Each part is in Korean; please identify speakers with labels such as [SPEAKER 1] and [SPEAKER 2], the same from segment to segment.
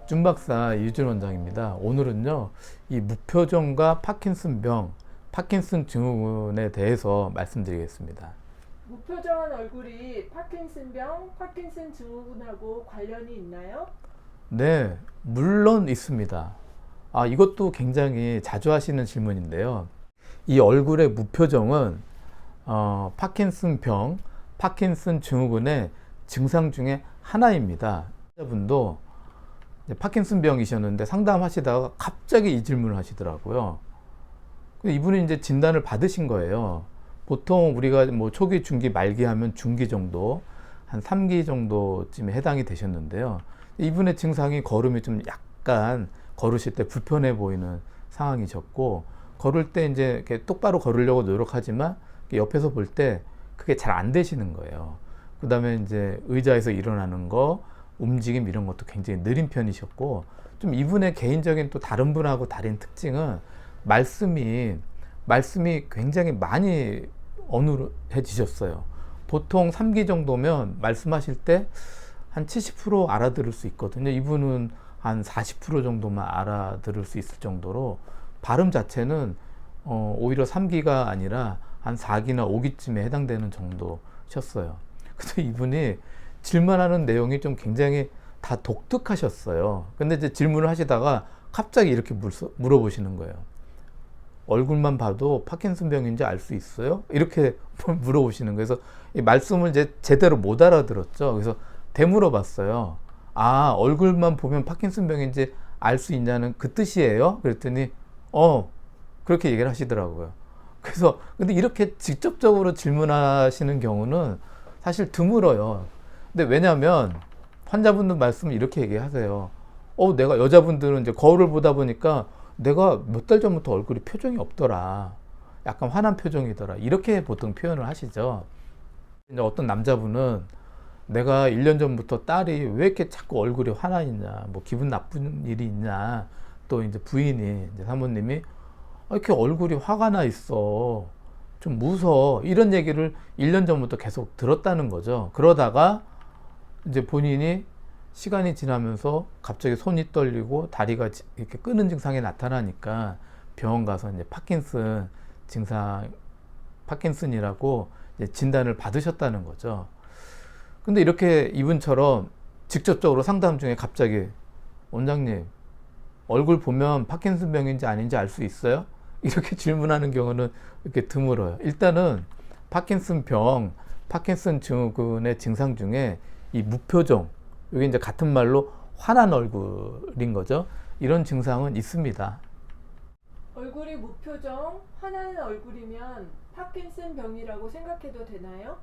[SPEAKER 1] 준 박사 이준 원장입니다. 오늘은요, 이 무표정과 파킨슨병, 파킨슨 증후군에 대해서 말씀드리겠습니다.
[SPEAKER 2] 무표정한 얼굴이 파킨슨병, 파킨슨 증후군하고 관련이 있나요?
[SPEAKER 1] 네, 물론 있습니다. 이것도 굉장히 자주 하시는 질문인데요. 이 얼굴의 무표정은 파킨슨병, 파킨슨 증후군의 증상 중에 하나입니다. 환자분도 파킨슨병이셨는데 상담하시다가 갑자기 이 질문을 하시더라고요. 이분이 이제 진단을 받으신 거예요. 보통 우리가 뭐 초기, 중기, 말기 하면 중기 정도, 한 3기 정도쯤에 해당이 되셨는데요. 이분의 증상이 걸음이 좀 약간 걸으실 때 불편해 보이는 상황이셨고, 걸을 때 이제 이렇게 똑바로 걸으려고 노력하지만 옆에서 볼 때 그게 잘 안 되시는 거예요. 그 다음에 이제 의자에서 일어나는 거, 움직임 이런 것도 굉장히 느린 편이셨고, 좀 이분의 개인적인 또 다른 분하고 다른 특징은 말씀이 굉장히 많이 어눌해지셨어요. 보통 3기 정도면 말씀하실 때 한 70% 알아들을 수 있거든요. 이분은 한 40% 정도만 알아들을 수 있을 정도로 발음 자체는 오히려 3기가 아니라 한 4기나 5기쯤에 해당되는 정도셨어요. 그래서 이분이 질문하는 내용이 좀 굉장히 다 독특하셨어요. 근데 이제 질문을 하시다가 갑자기 이렇게 물어보시는 거예요. 얼굴만 봐도 파킨슨병인지 알 수 있어요? 이렇게 물어보시는 거예요. 그래서 이 말씀을 이제 제대로 못 알아들었죠. 그래서 되물어봤어요. 얼굴만 보면 파킨슨병인지 알 수 있냐는 그 뜻이에요? 그랬더니 그렇게 얘기를 하시더라고요. 그래서 근데 이렇게 직접적으로 질문하시는 경우는 사실 드물어요. 근데 왜냐하면 환자분들 말씀을 이렇게 얘기하세요. 내가 여자분들은 이제 거울을 보다 보니까 내가 몇 달 전부터 얼굴이 표정이 없더라. 약간 화난 표정이더라. 이렇게 보통 표현을 하시죠. 이제 어떤 남자분은 내가 1년 전부터 딸이 왜 이렇게 자꾸 얼굴이 화나 있냐, 뭐 기분 나쁜 일이 있냐, 또 이제 부인이, 이제 사모님이 이렇게 얼굴이 화가 나 있어. 좀 무서워. 이런 얘기를 1년 전부터 계속 들었다는 거죠. 그러다가 이제 본인이 시간이 지나면서 갑자기 손이 떨리고 다리가 이렇게 끄는 증상이 나타나니까 병원 가서 이제 파킨슨 증상, 파킨슨이라고 이제 진단을 받으셨다는 거죠. 근데 이렇게 이분처럼 직접적으로 상담 중에 갑자기 원장님, 얼굴 보면 파킨슨병인지 아닌지 알 수 있어요? 이렇게 질문하는 경우는 이렇게 드물어요. 일단은 파킨슨병, 파킨슨 증후군의 증상 중에 이 무표정, 이게 이제 같은 말로 화난 얼굴인 거죠. 이런 증상은 있습니다.
[SPEAKER 2] 얼굴이 무표정, 화나는 얼굴이면 파킨슨병이라고 생각해도 되나요?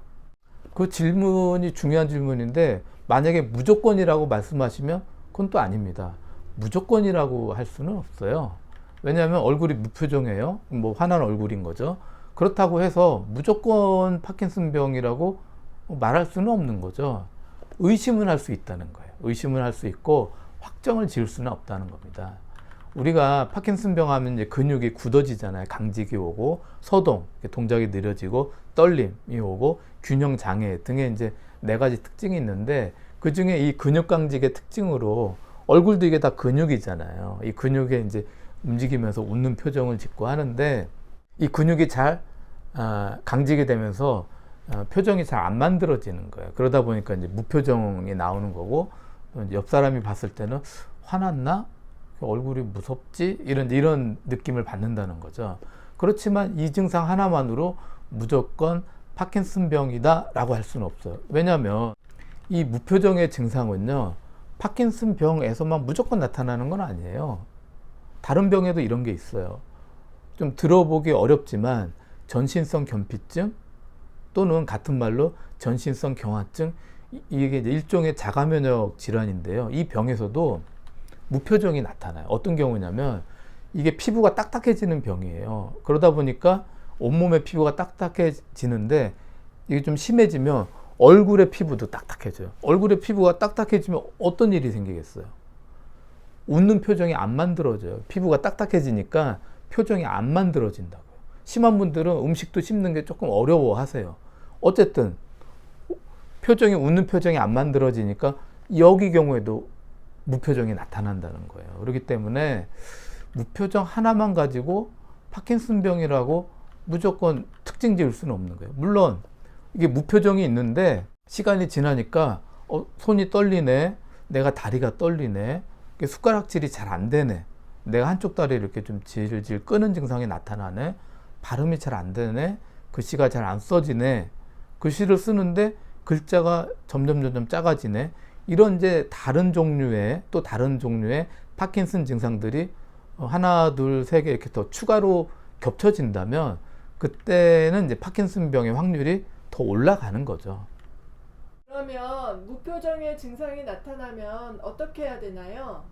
[SPEAKER 1] 그 질문이 중요한 질문인데, 만약에 무조건이라고 말씀하시면 그건 또 아닙니다. 무조건이라고 할 수는 없어요. 왜냐하면 얼굴이 무표정해요. 뭐 화난 얼굴인 거죠. 그렇다고 해서 무조건 파킨슨병이라고 말할 수는 없는 거죠. 의심은 할 수 있다는 거예요. 의심은 할 수 있고 확정을 지을 수는 없다는 겁니다. 우리가 파킨슨병 하면 이제 근육이 굳어지잖아요. 강직이 오고 소동, 동작이 느려지고 떨림이 오고 균형 장애 등의 이제 4가지 특징이 있는데, 그 중에 이 근육 강직의 특징으로 얼굴도 이게 다 근육이잖아요. 이 근육에 이제 움직이면서 웃는 표정을 짓고 하는데, 이 근육이 잘 강직이 되면서 표정이 잘 안 만들어지는 거예요. 그러다 보니까 이제 무표정이 나오는 거고, 옆 사람이 봤을 때는 화났나? 얼굴이 무섭지? 이런 느낌을 받는다는 거죠. 그렇지만 이 증상 하나만으로 무조건 파킨슨병이다 라고 할 수는 없어요. 왜냐하면 이 무표정의 증상은요, 파킨슨병에서만 무조건 나타나는 건 아니에요. 다른 병에도 이런 게 있어요. 좀 들어보기 어렵지만 전신성 견피증, 또는 같은 말로 전신성 경화증, 이게 이제 일종의 자가면역 질환인데요. 이 병에서도 무표정이 나타나요. 어떤 경우냐면 이게 피부가 딱딱해지는 병이에요. 그러다 보니까 온몸의 피부가 딱딱해지는데, 이게 좀 심해지면 얼굴의 피부도 딱딱해져요. 얼굴의 피부가 딱딱해지면 어떤 일이 생기겠어요? 웃는 표정이 안 만들어져요. 피부가 딱딱해지니까 표정이 안 만들어진다고요. 심한 분들은 음식도 씹는 게 조금 어려워 하세요. 어쨌든 웃는 표정이 안 만들어지니까 여기 경우에도 무표정이 나타난다는 거예요. 그렇기 때문에 무표정 하나만 가지고 파킨슨병이라고 무조건 특징 지을 수는 없는 거예요. 물론 이게 무표정이 있는데 시간이 지나니까 손이 떨리네, 내가 다리가 떨리네, 숟가락질이 잘 안 되네, 내가 한쪽 다리를 이렇게 좀 질질 끄는 증상이 나타나네, 발음이 잘 안 되네, 글씨가 잘 안 써지네, 글씨를 쓰는데 글자가 점점 작아지네, 이런 이제 다른 종류의 파킨슨 증상들이 하나, 둘, 세 개 이렇게 더 추가로 겹쳐진다면 그때는 이제 파킨슨병의 확률이 더 올라가는 거죠.
[SPEAKER 2] 그러면 무표정의 증상이 나타나면 어떻게 해야 되나요?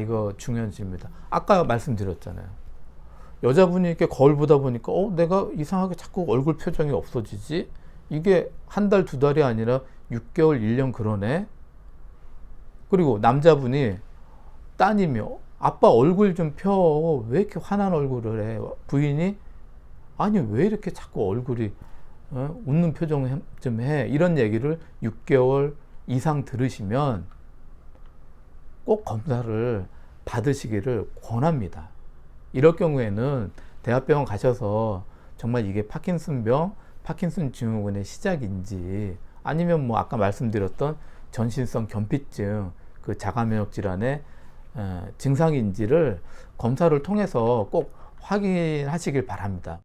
[SPEAKER 1] 이거 중요한 질문입니다. 아까 말씀드렸잖아요. 여자분이 이렇게 거울 보다 보니까 내가 이상하게 자꾸 얼굴 표정이 없어지지? 이게 한 달, 두 달이 아니라 6개월, 1년 그러네? 그리고 남자분이 따님이 아빠 얼굴 좀 펴. 왜 이렇게 환한 얼굴을 해? 부인이 아니 왜 이렇게 자꾸 얼굴이 웃는 표정 좀 해? 이런 얘기를 6개월 이상 들으시면 꼭 검사를 받으시기를 권합니다. 이럴 경우에는 대학병원 가셔서 정말 이게 파킨슨병, 파킨슨 증후군의 시작인지 아니면 뭐 아까 말씀드렸던 전신성 견피증, 그 자가면역 질환의 증상인지를 검사를 통해서 꼭 확인하시길 바랍니다.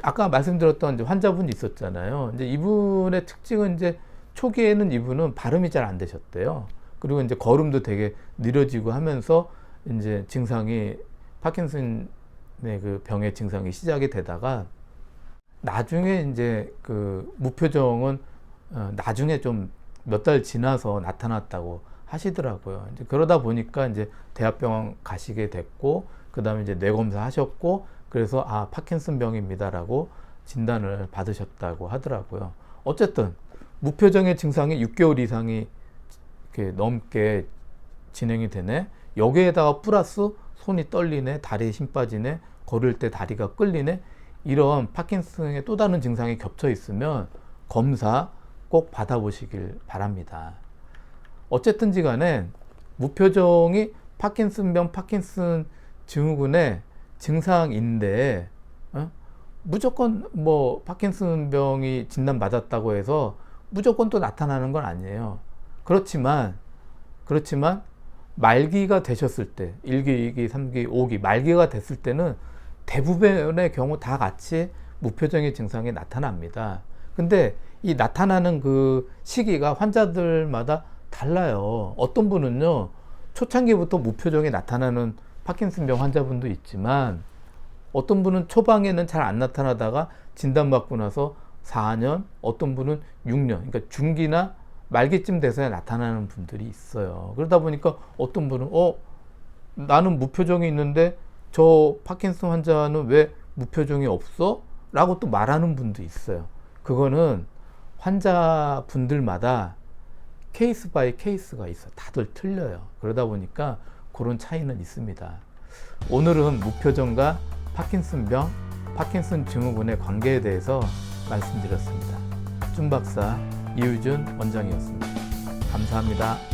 [SPEAKER 1] 아까 말씀드렸던 이제 환자분이 있었잖아요. 이제 이분의 특징은 이제 초기에는 이분은 발음이 잘 안 되셨대요. 그리고 이제 걸음도 되게 느려지고 하면서 이제 증상이 파킨슨의 그 병의 증상이 시작이 되다가 나중에 이제 그 무표정은 나중에 좀 몇 달 지나서 나타났다고 하시더라고요. 이제 그러다 보니까 이제 대학병원 가시게 됐고, 그 다음에 이제 뇌검사 하셨고, 그래서 파킨슨병입니다라고 진단을 받으셨다고 하더라고요. 어쨌든 무표정의 증상이 6개월 이상이 이렇게 넘게 진행이 되네. 여기에다가 플러스 손이 떨리네, 다리에 힘 빠지네, 걸을 때 다리가 끌리네. 이런 파킨슨의 또 다른 증상이 겹쳐 있으면 검사 꼭 받아보시길 바랍니다. 어쨌든지 간에 무표정이 파킨슨병, 파킨슨 증후군의 증상인데 무조건 뭐 파킨슨병이 진단받았다고 해서 무조건 또 나타나는 건 아니에요. 그렇지만 말기가 되셨을 때 1기, 2기, 3기, 5기 말기가 됐을 때는 대부분의 경우 다 같이 무표정의 증상이 나타납니다. 근데 이 나타나는 그 시기가 환자들마다 달라요. 어떤 분은요, 초창기부터 무표정이 나타나는 파킨슨병 환자분도 있지만, 어떤 분은 초반에는 잘 안 나타나다가 진단받고 나서 4년, 어떤 분은 6년, 그러니까 중기나 말기쯤 돼서야 나타나는 분들이 있어요. 그러다 보니까 어떤 분은 나는 무표정이 있는데 저 파킨슨 환자는 왜 무표정이 없어? 라고 또 말하는 분도 있어요. 그거는 환자분들마다 케이스 바이 케이스가 있어요. 다들 틀려요. 그러다 보니까 그런 차이는 있습니다. 오늘은 무표정과 파킨슨병, 파킨슨 증후군의 관계에 대해서 말씀드렸습니다. 쭌박사 이유준 원장이었습니다. 감사합니다.